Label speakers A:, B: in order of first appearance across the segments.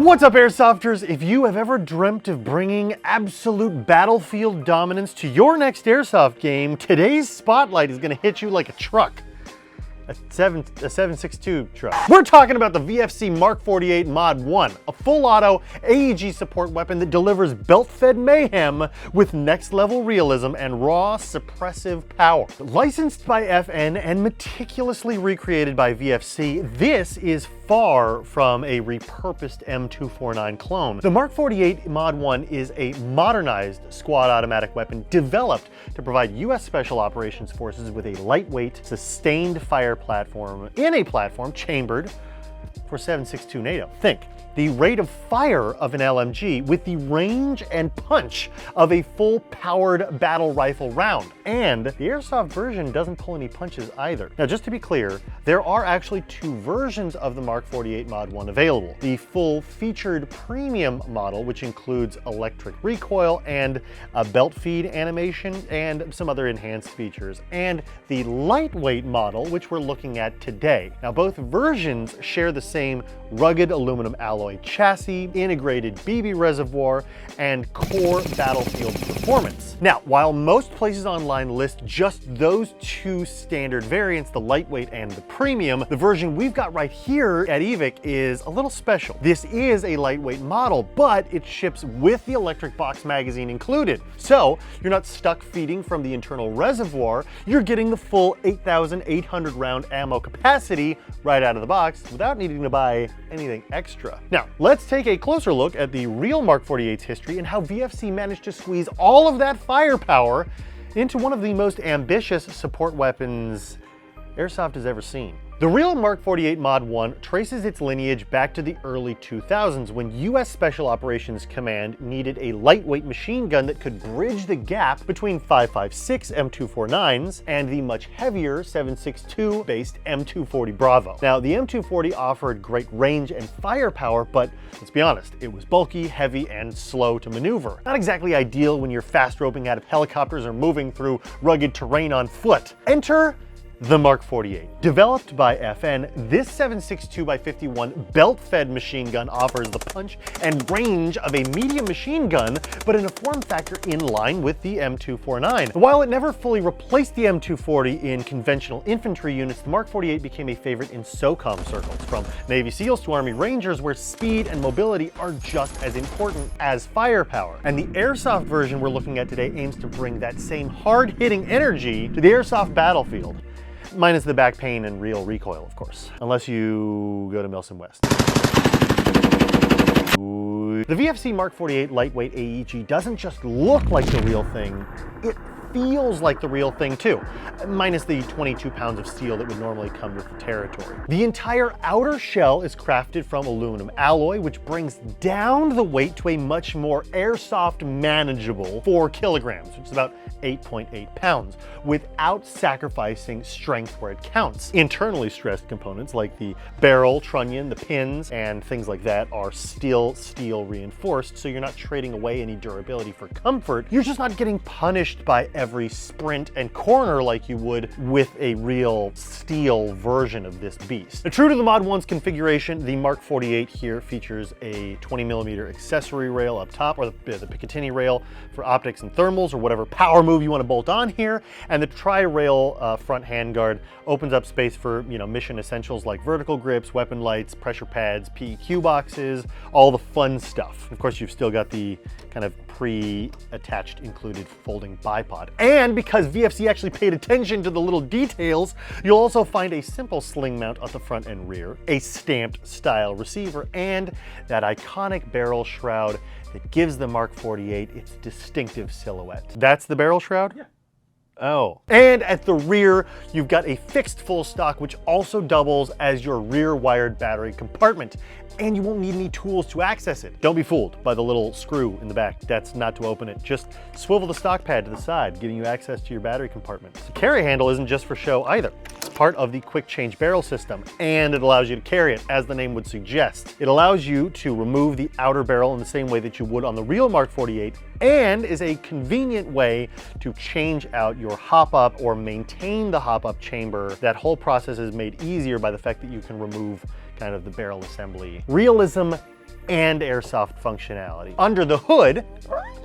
A: What's up, Airsofters? If you have ever dreamt of bringing absolute battlefield dominance to your next Airsoft game, today's spotlight is going to hit you like a truck. A 7.62 truck. We're talking about the VFC Mark 48 Mod 1, a full-auto AEG support weapon that delivers belt-fed mayhem with next-level realism and raw suppressive power. Licensed by FN and meticulously recreated by VFC, this is far from a repurposed M249 clone. The Mark 48 Mod 1 is a modernized squad automatic weapon developed to provide U.S. Special Operations Forces with a lightweight, sustained fire platform in a platform chambered for 7.62 NATO. Think, the rate of fire of an LMG with the range and punch of a full-powered battle rifle round. And the Airsoft version doesn't pull any punches either. Now, just to be clear, there are actually two versions of the Mark 48 Mod 1 available. The full-featured premium model, which includes electric recoil and a belt feed animation and some other enhanced features, and the lightweight model, which we're looking at today. Now, both versions share the same rugged aluminum alloy chassis, integrated BB reservoir, and core battlefield performance. Now, while most places online list just those two standard variants, the lightweight and the premium, the version we've got right here at Evike is a little special. This is a lightweight model, but it ships with the electric box magazine included. So you're not stuck feeding from the internal reservoir, you're getting the full 8,800 round ammo capacity right out of the box without needing to buy anything extra. Now, let's take a closer look at the real Mark 48's history and how VFC managed to squeeze all of that firepower into one of the most ambitious support weapons Airsoft has ever seen. The real Mark 48 Mod 1 traces its lineage back to the early 2000s when U.S. Special Operations Command needed a lightweight machine gun that could bridge the gap between 5.56 M249s and the much heavier 7.62 based M240 Bravo. Now, the M240 offered great range and firepower, but let's be honest, it was bulky, heavy, and slow to maneuver. Not exactly ideal when you're fast roping out of helicopters or moving through rugged terrain on foot. Enter the Mark 48. Developed by FN, this 7.62x51 belt-fed machine gun offers the punch and range of a medium machine gun, but in a form factor in line with the M249. While it never fully replaced the M240 in conventional infantry units, the Mark 48 became a favorite in SOCOM circles, from Navy SEALs to Army Rangers, where speed and mobility are just as important as firepower. And the Airsoft version we're looking at today aims to bring that same hard-hitting energy to the Airsoft battlefield. Minus the back pain and real recoil, of course. Unless you go to Milson West. The VFC Mark 48 lightweight AEG doesn't just look like the real thing, it feels like the real thing too, minus the 22 pounds of steel that would normally come with the territory. The entire outer shell is crafted from aluminum alloy, which brings down the weight to a much more Airsoft manageable 4 kilograms, which is about 8.8 pounds, without sacrificing strength where it counts. Internally stressed components like the barrel, trunnion, the pins, and things like that are still steel reinforced, so you're not trading away any durability for comfort. You're just not getting punished by every sprint and corner like you would with a real steel version of this beast. Now, true to the Mod 1's configuration, the Mark 48 here features a 20mm accessory rail up top, or the Picatinny rail for optics and thermals, or whatever power move you want to bolt on here, and the tri-rail front handguard opens up space for, mission essentials like vertical grips, weapon lights, pressure pads, PEQ boxes, all the fun stuff. Of course, you've still got the kind of pre-attached included folding bipod. And because VFC actually paid attention to the little details, you'll also find a simple sling mount at the front and rear, a stamped style receiver, and that iconic barrel shroud that gives the Mark 48 its distinctive silhouette. That's the barrel shroud? Yeah. Oh. And at the rear, you've got a fixed full stock, which also doubles as your rear wired battery compartment. And you won't need any tools to access it. Don't be fooled by the little screw in the back. That's not to open it. Just swivel the stock pad to the side, giving you access to your battery compartment. The carry handle isn't just for show either. It's part of the quick change barrel system, and it allows you to carry it, as the name would suggest. It allows you to remove the outer barrel in the same way that you would on the real Mark 48, and is a convenient way to change out your hop-up or maintain the hop-up chamber. That whole process is made easier by the fact that you can remove kind of the barrel assembly. Realism and airsoft functionality. Under the hood,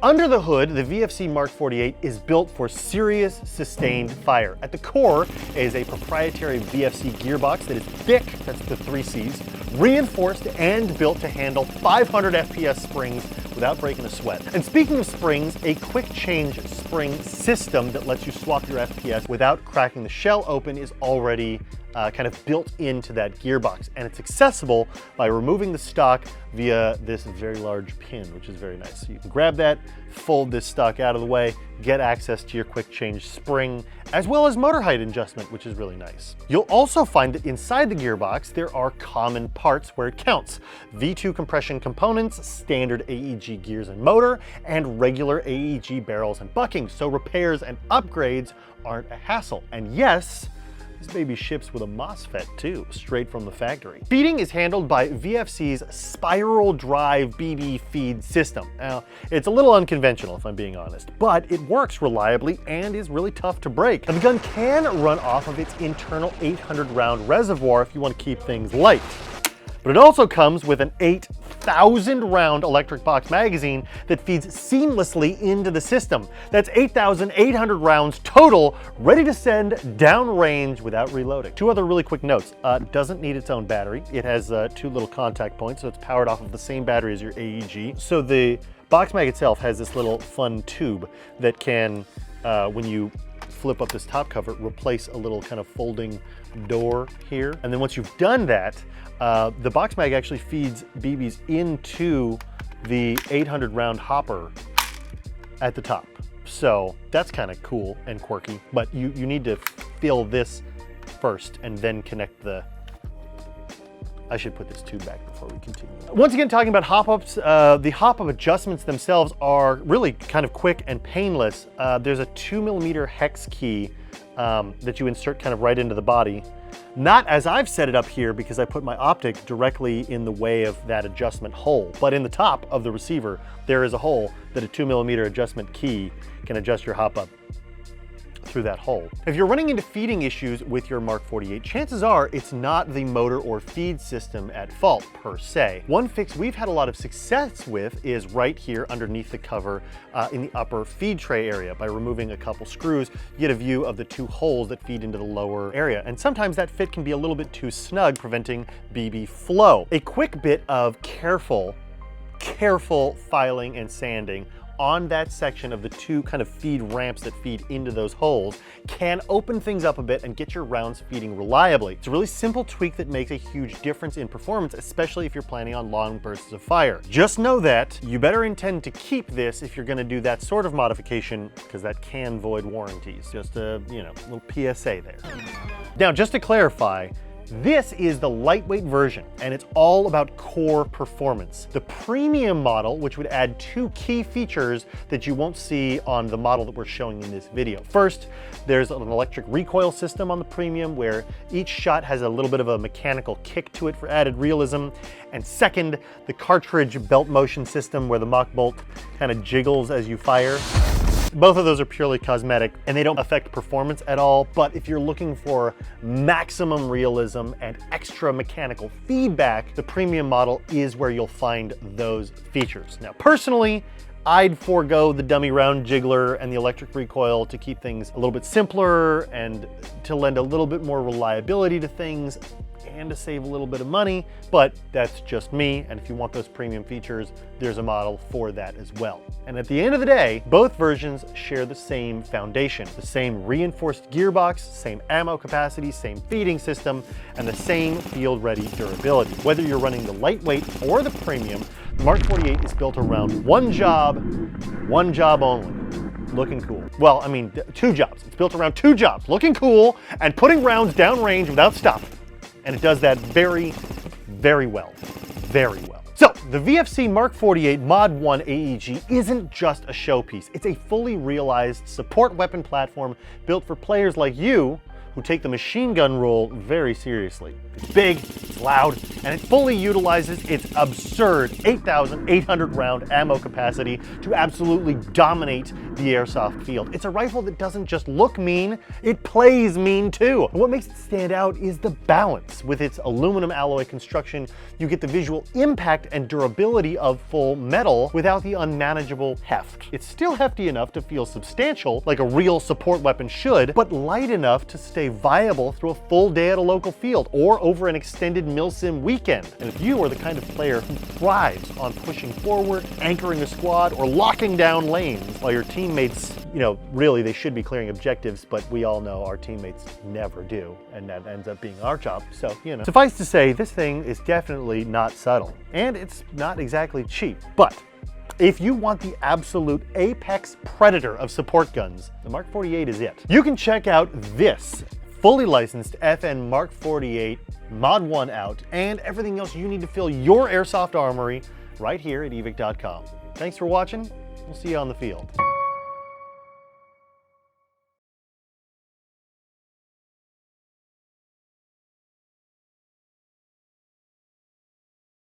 A: the VFC MK48 is built for serious, sustained fire. At the core is a proprietary VFC gearbox that is thick, that's the 3 C's, reinforced and built to handle 500 FPS springs without breaking a sweat. And speaking of springs, a quick change spring system that lets you swap your FPS without cracking the shell open is already kind of built into that gearbox, and it's accessible by removing the stock via this very large pin, which is very nice. So you can grab that, fold this stock out of the way, get access to your quick change spring, as well as motor height adjustment, which is really nice. You'll also find that inside the gearbox, there are common parts where it counts. V2 compression components, standard AEG gears and motor, and regular AEG barrels and bucking, so repairs and upgrades aren't a hassle. And yes, this baby ships with a MOSFET too, straight from the factory. Feeding is handled by VFC's spiral drive BB feed system. Now, it's a little unconventional if I'm being honest, but it works reliably and is really tough to break. And the gun can run off of its internal 800 round reservoir if you want to keep things light. But it also comes with an 8,000 round electric box magazine that feeds seamlessly into the system. That's 8,800 rounds total, ready to send downrange without reloading. 2 other really quick notes. Doesn't need its own battery. It has 2 little contact points, so it's powered off of the same battery as your AEG. So the box mag itself has this little fun tube that can, when you flip up this top cover, replace a little kind of folding door here. And then once you've done that, the box mag actually feeds BBs into the 800 round hopper at the top. So that's kind of cool and quirky, but you need to fill this first and then connect the, I should put this tube back before we continue. Once again, talking about hop-ups, the hop-up adjustments themselves are really kind of quick and painless. There's a 2mm hex key that you insert kind of right into the body. Not as I've set it up here because I put my optic directly in the way of that adjustment hole, but in the top of the receiver, there is a hole that a 2mm adjustment key can adjust your hop-up through that hole. If you're running into feeding issues with your MK48, chances are it's not the motor or feed system at fault per se. One fix we've had a lot of success with is right here underneath the cover in the upper feed tray area. By removing a couple screws, you get a view of the 2 holes that feed into the lower area. And sometimes that fit can be a little bit too snug, preventing BB flow. A quick bit of careful filing and sanding on that section of the 2 kind of feed ramps that feed into those holes can open things up a bit and get your rounds feeding reliably. It's a really simple tweak that makes a huge difference in performance, especially if you're planning on long bursts of fire. Just know that you better intend to keep this if you're going to do that sort of modification, because that can void warranties. Just a, little PSA there. Now, just to clarify, this is the lightweight version, and it's all about core performance. The premium model, which would add 2 key features that you won't see on the model that we're showing in this video. First, there's an electric recoil system on the premium where each shot has a little bit of a mechanical kick to it for added realism. And second, the cartridge belt motion system where the mock bolt kind of jiggles as you fire. Both of those are purely cosmetic and they don't affect performance at all, but if you're looking for maximum realism and extra mechanical feedback, the premium model is where you'll find those features. Now, personally, I'd forego the dummy round jiggler and the electric recoil to keep things a little bit simpler and to lend a little bit more reliability to things and to save a little bit of money, but that's just me. And if you want those premium features, there's a model for that as well. And at the end of the day, both versions share the same foundation, the same reinforced gearbox, same ammo capacity, same feeding system, and the same field-ready durability. Whether you're running the lightweight or the premium, the MK48 is built around one job only. Looking cool. Well, I mean, 2 jobs. It's built around 2 jobs, looking cool and putting rounds downrange without stopping. And it does that very, very well. Very well. So, the VFC MK48 Mod 1 AEG isn't just a showpiece. It's a fully realized support weapon platform built for players like you who take the machine gun role very seriously. It's big, it's loud, and it fully utilizes its absurd 8,800 round ammo capacity to absolutely dominate the airsoft field. It's a rifle that doesn't just look mean, it plays mean too. And what makes it stand out is the balance. With its aluminum alloy construction, you get the visual impact and durability of full metal without the unmanageable heft. It's still hefty enough to feel substantial, like a real support weapon should, but light enough to stay viable through a full day at a local field or over an extended milsim weekend. And if you are the kind of player who thrives on pushing forward, anchoring a squad, or locking down lanes while your teammates, really they should be clearing objectives, but we all know our teammates never do, and that ends up being our job. So, Suffice to say, this thing is definitely not subtle, and it's not exactly cheap, but if you want the absolute apex predator of support guns, the Mark 48 is it. You can check out this fully licensed FN Mark 48 Mod 1 out and everything else you need to fill your airsoft armory right here at Evike.com. Thanks for watching. We'll see you on the field.